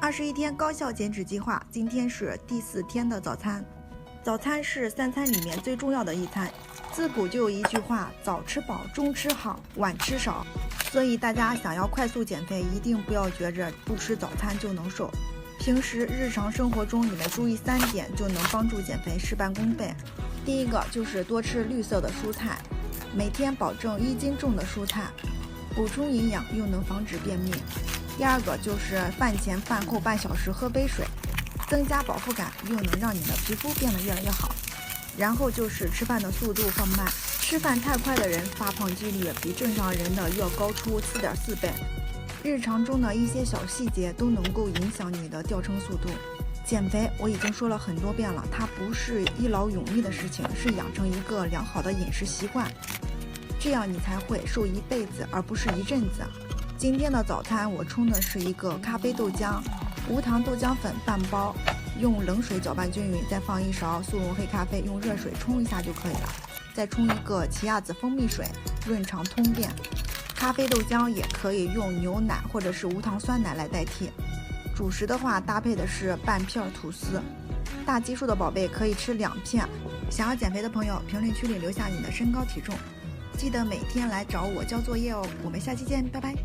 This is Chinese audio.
21天高效减脂计划，今天是第4天的早餐。早餐是3餐里面最重要的一餐。自古就有一句话：早吃饱，中吃好，晚吃少。所以大家想要快速减肥，一定不要觉着不吃早餐就能瘦。平时日常生活中，你们注意3点就能帮助减肥事半功倍。第一个就是多吃绿色的蔬菜，每天保证1斤重的蔬菜，补充营养又能防止便秘。第二个就是饭前饭后半小时喝杯水，增加饱腹感，又能让你的皮肤变得越来越好。然后就是吃饭的速度放慢，吃饭太快的人发胖几率比正常人的要高出4.4倍。日常中的一些小细节都能够影响你的掉称速度。减肥我已经说了很多遍了，它不是一劳永逸的事情，是养成一个良好的饮食习惯，这样你才会瘦一辈子，而不是一阵子。今天的早餐我冲的是一个咖啡豆浆，无糖豆浆粉半包，用冷水搅拌均匀，再放1勺速溶黑咖啡，用热水冲一下就可以了。再冲一个奇亚籽蜂蜜水，润肠通便。咖啡豆浆也可以用牛奶或者是无糖酸奶来代替。主食的话，搭配的是半片吐司。大基数的宝贝可以吃2片。想要减肥的朋友，评论区里留下你的身高体重，记得每天来找我交作业哦。我们下期见，拜拜。